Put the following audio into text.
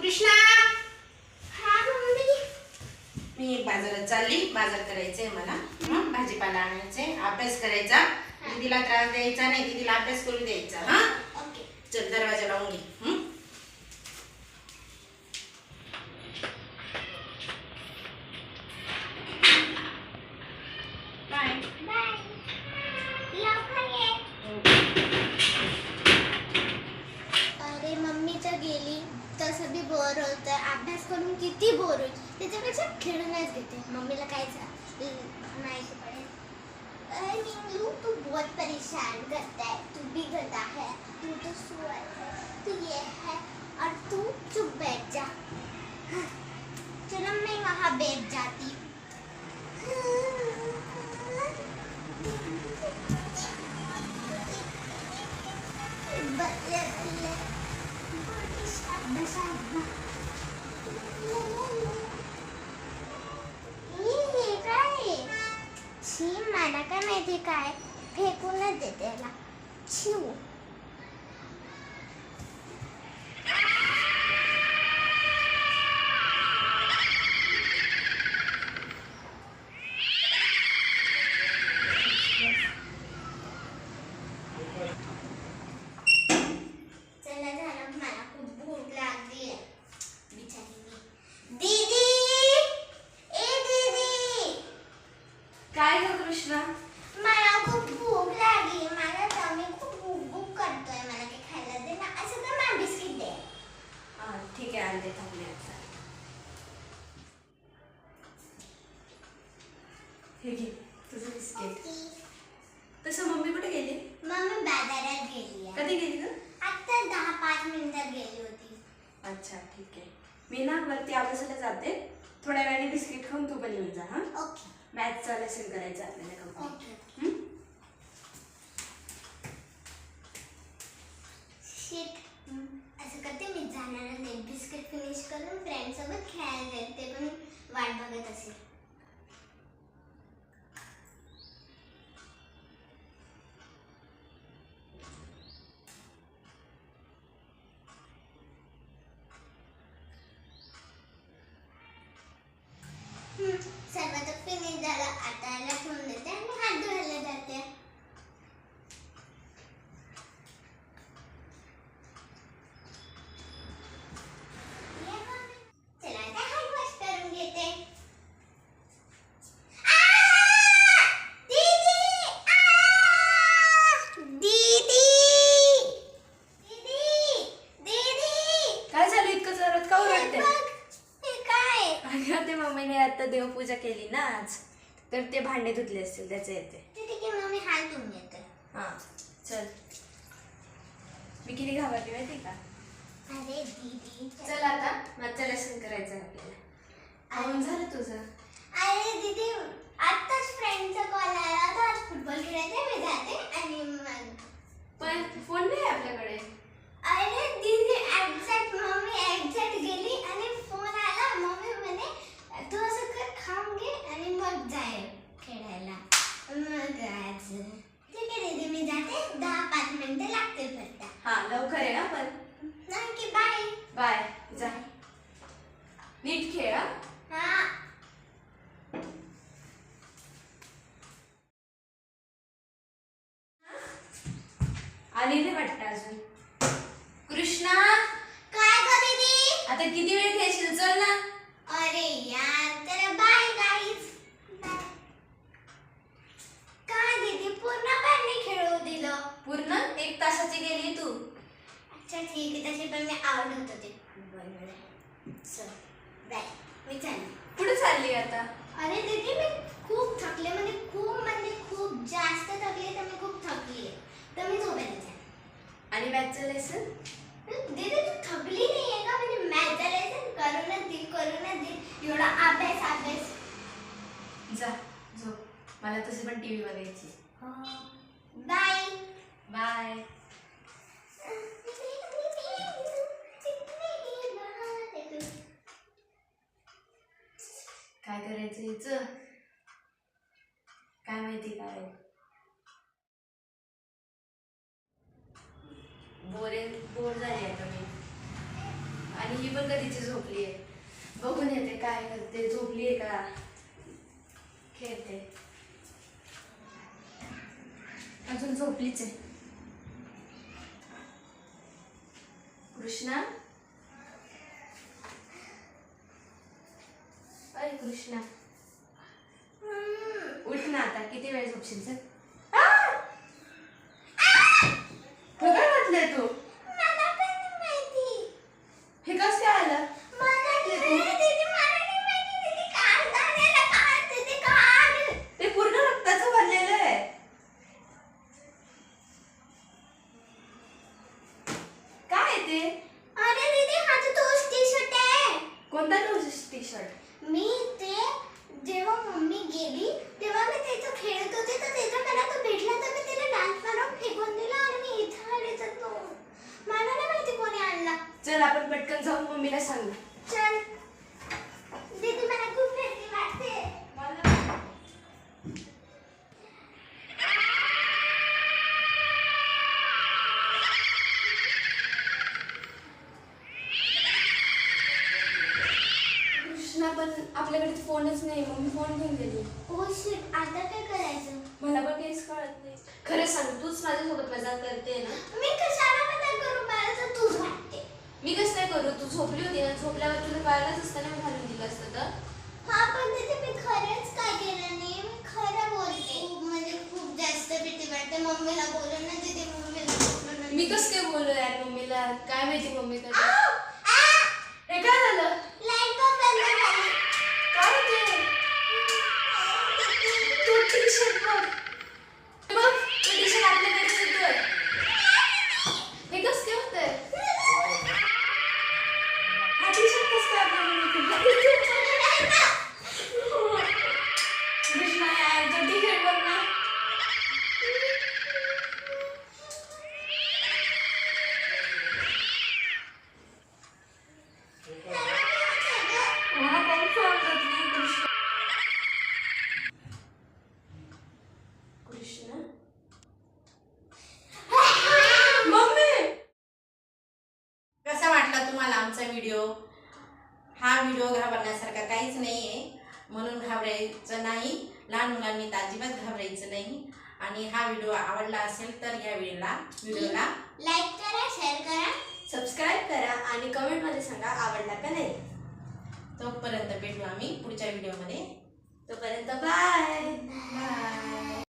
कृष्णा, हा मम्मी. मी बाजारात चालली. बाजार करायचंय मला. भाजीपाला आणायचंय. अभ्यास करायचा. दीदीला त्रास द्यायचा नाही. दीदीला अभ्यास करू द्यायचा. हा, ओके. चल दरवाजा लावून घे. Bye bye. लवकर ये. अरे मम्मी तर गेली. तसं बी बोर होतं. अभ्यास करून किती बोर होईल. त्याच्यापेक्षा खेळूनच घेते. मम्मीला काय माहिती पडेल. अरे नीलू, तू बहुत परेशान करता है. तू भी करता है. तू तो सुअर है. तू ये है और तू चुप बैठ जा. चलो मैं वहाँ बैठ जाती. बल्ले बल्ले. बसा. हे काय? छी, मला काय माहिती काय फेकूनच देते त्याला. छिव. चला झालं, मला खूप भूक लागली आहे. बिचारी मी. दीदी, ए दीदी. काय ग कृष्णा? मला खूप भूक लागली. मला तमी खूप भूक करतोय. मला काही खायला दे ना. असं तर मला बिस्किट दे. हा ठीक आहे, आणते थांबले आता. हे घे तुझं बिस्किट. तसं मम्मी कुठे गेली? मम्मी बाजारात गेली आहे. कधी गेली ग? आता 10-5 मिनिटात गेली होती. अच्छा ठीक आहे. मी ना वरती अभ्यासाला जाते. थोड्या वेळाने बिस्किट खाऊन तू पण येऊन जा. हा, ओके. मॅथचा लेसन करायचा आपल्याला कंप्लीट. ओके. शिट. असं करते मी जाणार नाही. बिस्किट फिनिश करून फ्रेंडसोबत खेळायला जाईल. ते पण वाट बघत असेल. सर्व तर फिनिश झालं. आता याला ठेवून देते आणि हात धुवायला जाते. चला आता हात वॉश करून घेते. दीदी, दीदी, दीदी, दीदी. काय झालं इतकं जोरात का ओरडते? हे काय? अगं ते मम्मीने आता देवपूजा केली ना आज, तर ते भांडे धुतले असतील त्याचे येते. ठीक आहे, मम्मी हात धुवून घेते. हा चल. मी किती घाबरली माहिती का? अरे दीदी, चल आता माझं लेसन करायचं आहे आपल्याला. आवरून झालं तुझं? अरे दीदी, आत्ताच फ्रेंडचा कॉल आला होता. आज फुटबॉल खेळायचे. मी जाते आणि मग. पण फोन नाही आपल्याकडे. अरे दीदी, मम्मी एक्झॅक्ट गेली आणि फोन आला. मम्मी म्हणे तू असं कर, खाऊन घे आणि मग जाय खेळायला. मग जायचं. ठीक आहे दीदी, मी जाते. 10-5 मिनिटं लागते फक्त. हा लवकर आहे ना पण. नक्की. बाय. बाय. जा नीट खेळ. हा. आली नाही वाटतं अजून. कृष्णा, काय गं दीदी? आता किती वेळ खेळशील? चल ना. अरे यार, तर बाय गाईज. काय दीदी, पूर्ण पण नाही खेळू दिलं. पूर्ण 1 तासाची गेली तू. अच्छा ठीक आहे. तशी पण मी आवडत होते. बरं. चल बाय. मी चालली. कुठे चालली आता? अरे दीदी, मी खूप थकले. म्हणजे खूप जास्त थकले. तर मी खूप थकली आहे. तर मी झोपायला जाते. आणि मॅथचं लेसन? दीदी तू थकली नाही आहे का? म्हणजे मॅथचा लेसन करूनच देईल. एवढा अभ्यास. जा झोप. मला तशी पण टीव्ही बघायची. बाय. बाय. काय करायचं हिचं? काय माहिती काय. बोर झाली आता मी. आणि ही पण कधीची झोपली आहे. बघून येते काय करते, झोपली आहे का, खेळते. अजून झोपलीच आहे. कृष्णा, अरे कृष्णा उठ ना आता, किती वेळ झोपशील सर. काय घातलंय तू, मला पण नाही माहिती. हे कसं काय आलं. मला नाही माहिती. दीदी काढ दाण्याला, काढ दीदी काढ. ते पूर्ण रक्ताचं भरलेलं आहे. काय आहे ते. अरे दीदी हा तर तोच टी शर्ट आहे. कोणता टी शर्ट. मी ते जेव्हा मम्मी गेली तेव्हा मी त्याचं खेळत होते तर त्याचा मला तो भेटला तर मी तिला डान्स मारून फेकून दिला आणि मी इथं आले तर तो मला नाही माहिती कोणी आणला. चल आपण पटकन जाऊन मम्मीला सांगू. चल दीदी मला खूप भीती वाटते. कृष्णा पण आपल्याकडे फोनच नाही, मम्मी फोन घेऊन गेली. ओ शिट, आता काय करायचं. मला पण काहीच कळत नाही. खरं सांग, तूच माझ्यासोबत मजाक करते ना. मी कशाला मदत करू, मला तर तूच वाटते. मी कसं काय करू, तू झोपली होती ना, झोपल्यावर तुला पाहायलाच असतं ना घालून दिलं असतं तर. हा पण तिथे मी खरंच काय केलं नाही, मी खरं बोलते. म्हणजे खूप जास्त भीती वाटते. मम्मीला बोलून ना तिथे, मम्मीला बोलून ना. मी कसं काय बोललो यार मम्मीला, काय माहिती मम्मी कसं. आऊ! आ! हे काय झालं. लाईट पण बंद झाली. काय होते. तू टी-शर्ट बघ. हे बघ, तो टी-शर्ट आपल्याकडेच येतोय. हे कसं काय होतंय. हा टी-शर्ट कसं काय आपल्याकडे येतोय. कृष्णा यार, तो टी-शर्ट बघ ना. मला काही समजत नाही कृष्णा. कृष्णा, मम्मी. कसा वाटला तुम्हाला आमचा व्हिडिओ. हा व्हिडिओ घाबरण्यासारखा काहीच नाही आहे, म्हणून घाबरायचं नाही. लहान मुलांनी तर अजिबात घाबरायचं नाही. आणि हा व्हिडिओ आवडला असेल तर या व्हिडिओला लाईक करा, शेअर करा, सबस्क्राईब करा आणि कमेंटमध्ये सांगा आवडला का नाही. तोपर्यंत भेटू आम्ही पुढच्या व्हिडिओमध्ये. तोपर्यंत बाय. बाय.